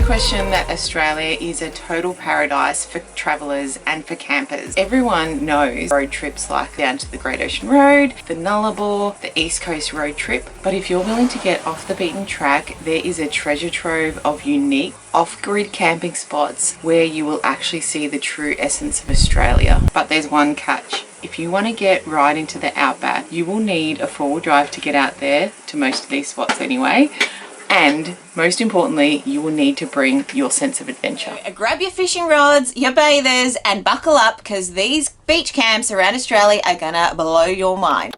question that Australia is a total paradise for travellers and for campers. Everyone knows road trips like down to the Great Ocean Road, the Nullarbor, the East Coast road trip. But if you're willing to get off the beaten track, there is a treasure trove of unique off-grid camping spots where you will actually see the true essence of Australia. But there's one catch. If you want to get right into the outback, you will need a four-wheel drive to get out there, to most of these spots anyway. And most importantly, you will need to bring your sense of adventure. Grab your fishing rods, your bathers, and buckle up because these beach camps around Australia are gonna blow your mind.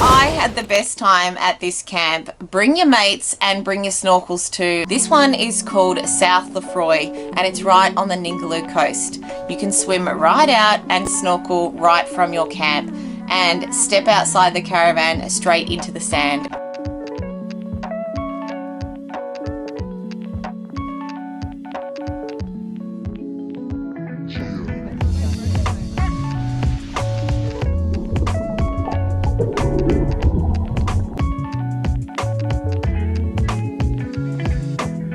I had the best time at this camp. Bring your mates and bring your snorkels too. This one is called South Lefroy and it's right on the Ningaloo coast. You can swim right out and snorkel right from your camp and step outside the caravan straight into the sand.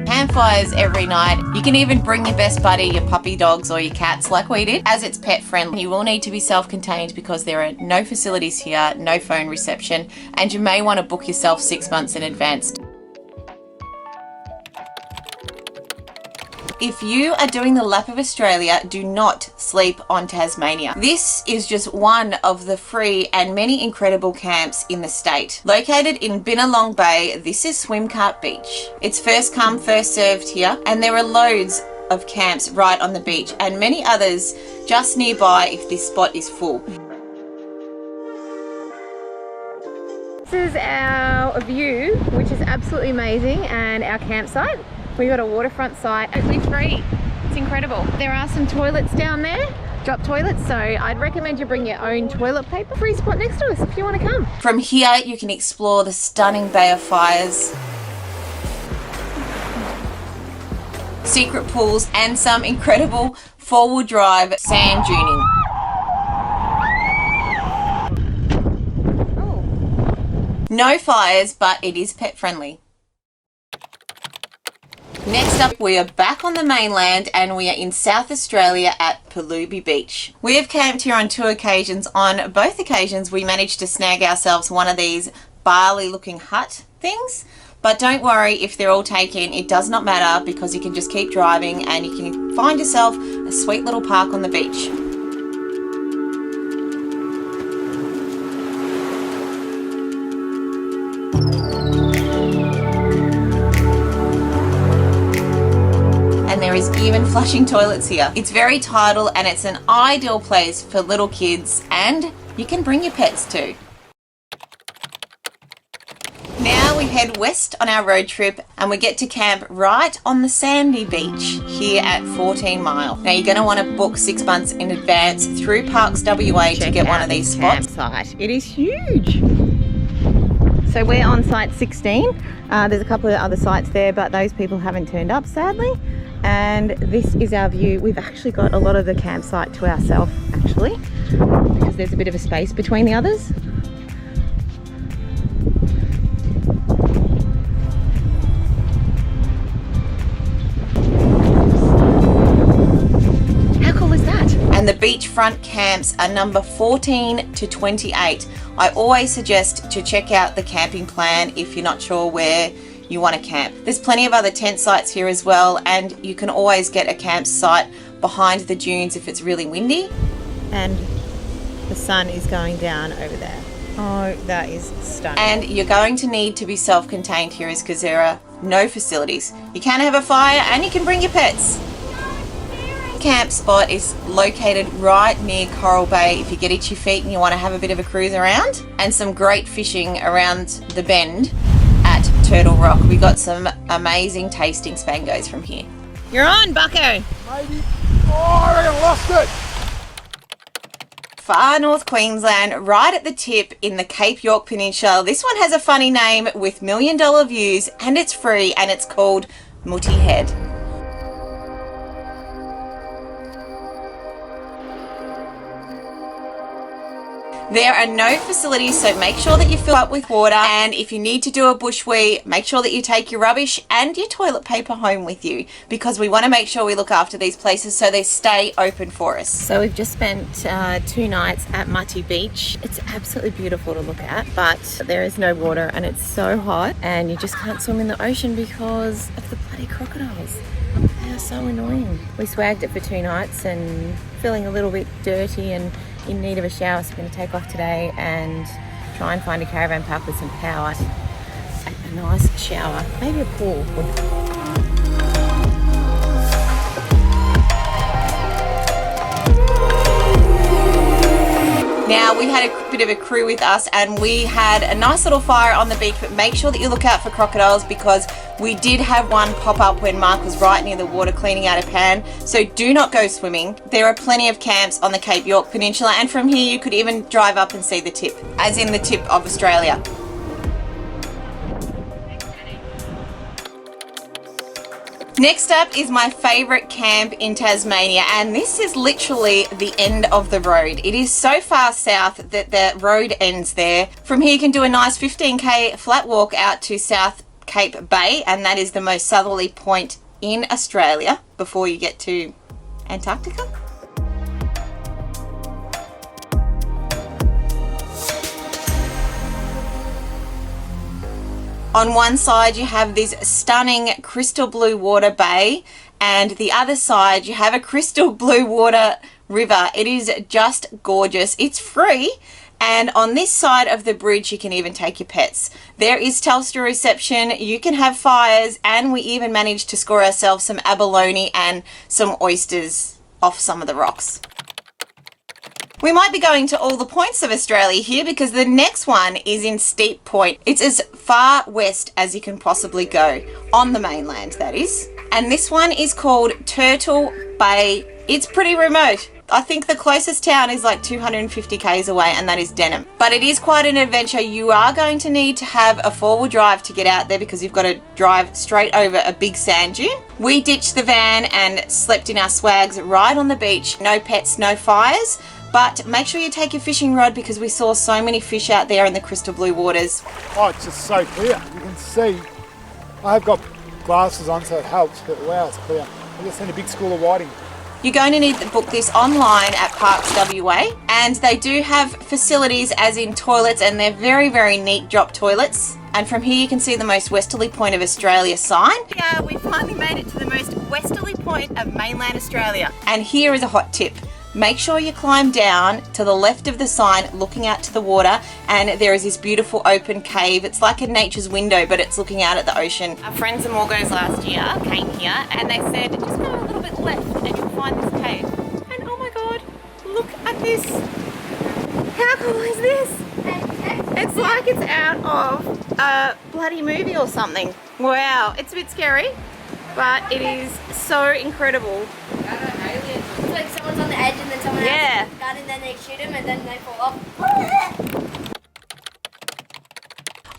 Campfires every night. You can even bring your best buddy, your puppy dogs or your cats like we did, as it's pet friendly. You will need to be self-contained because there are no facilities here, no phone reception, and you may want to book yourself 6 months in advance. If you are doing the lap of Australia, do not sleep on Tasmania. This is just one of the free and many incredible camps in the state. Located in Binalong Bay, this is Swimcart Beach. It's first come, first served here, and there are loads of camps right on the beach and many others just nearby if this spot is full. This is our view, which is absolutely amazing, and our campsite. We've got a waterfront site, totally free. It's incredible. There are some toilets down there, drop toilets, so I'd recommend you bring your own toilet paper. Free spot next to us if you want to come. From here you can explore the stunning Bay of Fires, secret pools and some incredible four-wheel drive sand duning. No fires, but it is pet friendly. Next up, we are back on the mainland and we are in South Australia at Paly Beach. We have camped here on 2 occasions. On both occasions, we managed to snag ourselves one of these barley looking hut things. But don't worry if they're all taken, it does not matter because you can just keep driving and you can find yourself a sweet little park on the beach. There is even flushing toilets here. It's very tidal and it's an ideal place for little kids, and you can bring your pets too. Now we head west on our road trip and we get to camp right on the sandy beach here at 14 Mile. Now you're going to want to book 6 months in advance through Parks WA to get one of these spots. Campsite. It is huge. So we're on site 16. There's a couple of other sites there, but those people haven't turned up sadly. And this is our view. We've actually got a lot of the campsite to ourselves actually, because there's a bit of a space between the others. How cool is that? And the beachfront camps are number 14 to 28. I always suggest to check out the camping plan if you're not sure where you want to camp. There's plenty of other tent sites here as well, and you can always get a campsite behind the dunes if it's really windy. And the sun is going down over there. Oh, that is stunning. And you're going to need to be self-contained here because there are no facilities. You can have a fire and you can bring your pets. Camp spot is located right near Coral Bay if you get itchy feet and you want to have a bit of a cruise around, and some great fishing around the bend at Turtle Rock. We got some amazing tasting spangos from here. You're on, Bucko. Maybe. Oh, I lost it. Far North Queensland, right at the tip in the Cape York Peninsula. This one has a funny name with $1 million views and it's free, and it's called Meup Head. There are no facilities, so make sure that you fill up with water, and if you need to do a bush wee, make sure that you take your rubbish and your toilet paper home with you, because we want to make sure we look after these places so they stay open for us. So we've just spent 2 nights at Paly Beach. It's absolutely beautiful to look at, but there is no water and it's so hot, and you just can't swim in the ocean because of the bloody crocodiles. They are so annoying. We swagged it for 2 nights and feeling a little bit dirty and in need of a shower, so we're going to take off today and try and find a caravan park with some power. A nice shower, maybe a pool. Now, we had a bit of a crew with us and we had a nice little fire on the beach, but make sure that you look out for crocodiles because we did have one pop up when Mark was right near the water cleaning out a pan. So do not go swimming. There are plenty of camps on the Cape York Peninsula, and from here you could even drive up and see the tip, as in the tip of Australia. Next up is my favourite camp in Tasmania, and this is literally the end of the road. It is so far south that the road ends there. From here you can do a nice 15k flat walk out to South Cape Bay, and that is the most southerly point in Australia before you get to Antarctica. On one side you have this stunning crystal blue water bay, and the other side you have a crystal blue water river. It is just gorgeous. It's free, and on this side of the bridge you can even take your pets. There is Telstra reception, you can have fires, and we even managed to score ourselves some abalone and some oysters off some of the rocks. We might be going to all the points of Australia here because the next one is in Steep Point. It's as far west as you can possibly go, on the mainland that is. And this one is called Turtle Bay. It's pretty remote. I think the closest town is like 250 k's away, and that is Denham. But it is quite an adventure. You are going to need to have a 4-wheel drive to get out there because you've got to drive straight over a big sand dune. We ditched the van and slept in our swags right on the beach. No pets, no fires. But make sure you take your fishing rod because we saw so many fish out there in the crystal blue waters. Oh, it's just so clear. You can see. I have got glasses on, so it helps, but wow, it's clear. I've just seen a big school of whiting. You're going to need to book this online at Parks WA, and they do have facilities as in toilets, and they're very, very neat drop toilets. And from here you can see the most westerly point of Australia sign. Yeah, we finally made it to the most westerly point of mainland Australia. And here is a hot tip. Make sure you climb down to the left of the sign looking out to the water, and there is this beautiful open cave. It's like a nature's window, but it's looking out at the ocean. Our friends and Morgos last year came here and they said just go a little bit left and you'll find this cave. And oh my god, look at this. How cool is this? It's like it's out of a bloody movie or something. Wow, it's a bit scary, but it is so incredible. It's like someone's on the edge and then someone has a gun and then they shoot him and then they fall off.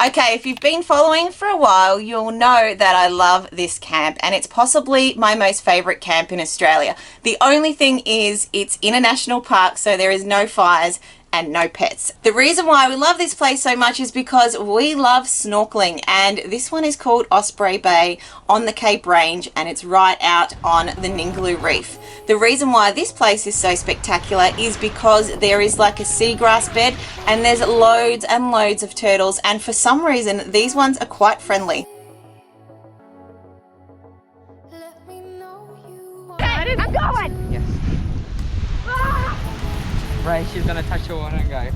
Okay, if you've been following for a while, you'll know that I love this camp, and it's possibly my most favourite camp in Australia. The only thing is it's in a national park, so there is no fires and no pets. The reason why we love this place so much is because we love snorkeling, and this one is called Osprey Bay on the Cape Range, and it's right out on the Ningaloo Reef. The reason why this place is so spectacular is because there is like a seagrass bed and there's loads and loads of turtles, and for some reason these ones are quite friendly. I'm going! Yes. Ray, she's gonna touch your water and go.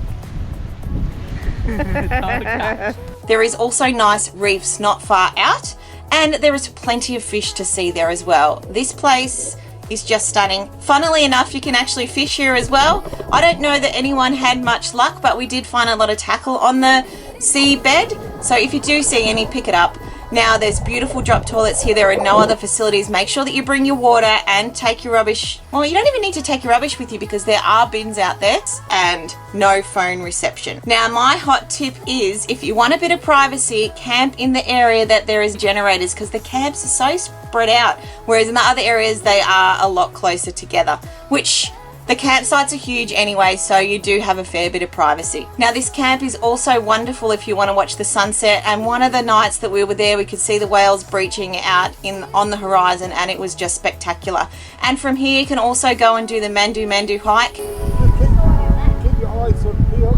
There is also nice reefs not far out, and there is plenty of fish to see there as well. This place is just stunning. Funnily enough, you can actually fish here as well. I don't know that anyone had much luck, but we did find a lot of tackle on the seabed, so if you do see any, pick it up. Now there's beautiful drop toilets here. There are no other facilities. Make sure that you bring your water and take your rubbish. Well, you don't even need to take your rubbish with you because there are bins out there, and no phone reception. Now my hot tip is, if you want a bit of privacy, camp in the area that there is generators, because the camps are so spread out, whereas in the other areas they are a lot closer together, which The campsites are huge anyway, so you do have a fair bit of privacy. Now this camp is also wonderful if you want to watch the sunset, and one of the nights that we were there we could see the whales breaching out on the horizon, and it was just spectacular. And from here you can also go and do the Mandu Mandu hike. Keep your eyes sort of peeled.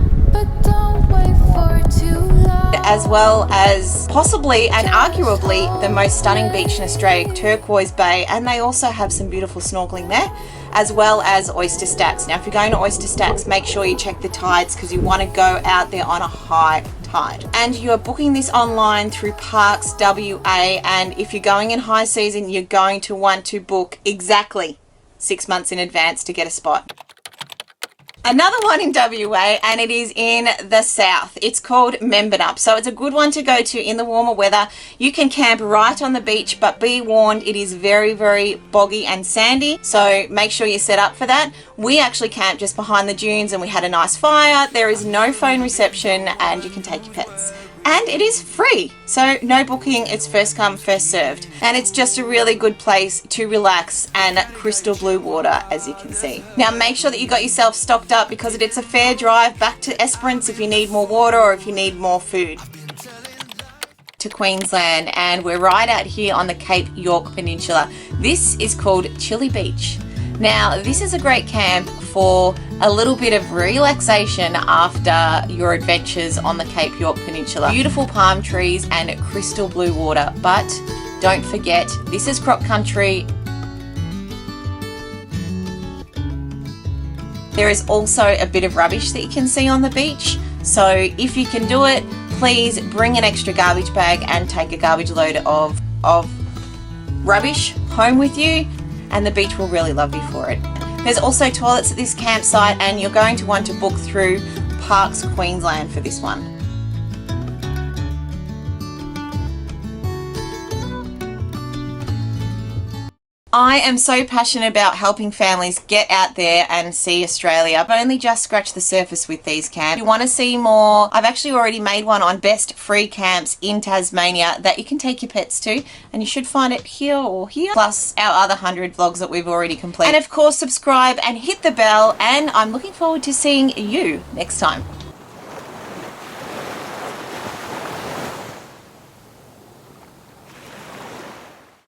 As well as possibly and arguably the most stunning beach in Australia, Turquoise Bay, and they also have some beautiful snorkeling there, as well as oyster stacks. Now if you're going to oyster stacks, make sure you check the tides because you want to go out there on a high tide. And you are booking this online through Parks WA, and if you're going in high season you're going to want to book exactly 6 months in advance to get a spot. Another one in WA, and it is in the south. It's called Meup. So it's a good one to go to in the warmer weather. You can camp right on the beach, but be warned, it is very, very boggy and sandy. So make sure you're set up for that. We actually camped just behind the dunes and we had a nice fire. There is no phone reception and you can take your pets. And it is free, so no booking, it's first come, first served. And it's just a really good place to relax and crystal blue water, as you can see. Now make sure that you got yourself stocked up because it's a fair drive back to Esperance if you need more water or if you need more food. To Queensland, and we're right out here on the Cape York Peninsula. This is called Chilli Beach. Now this is a great camp for a little bit of relaxation after your adventures on the Cape York Peninsula. Beautiful palm trees and crystal blue water, but don't forget this is crop country. There is also a bit of rubbish that you can see on the beach, so if you can do it, please bring an extra garbage bag and take a garbage load of rubbish home with you, and the beach will really love you for it. There's also toilets at this campsite, and you're going to want to book through Parks Queensland for this one. I am so passionate about helping families get out there and see Australia. I've only just scratched the surface with these camps. If you want to see more, I've actually already made one on best free camps in Tasmania that you can take your pets to, and you should find it here or here, plus our other 100 vlogs that we've already completed. And of course subscribe and hit the bell, and I'm looking forward to seeing you next time.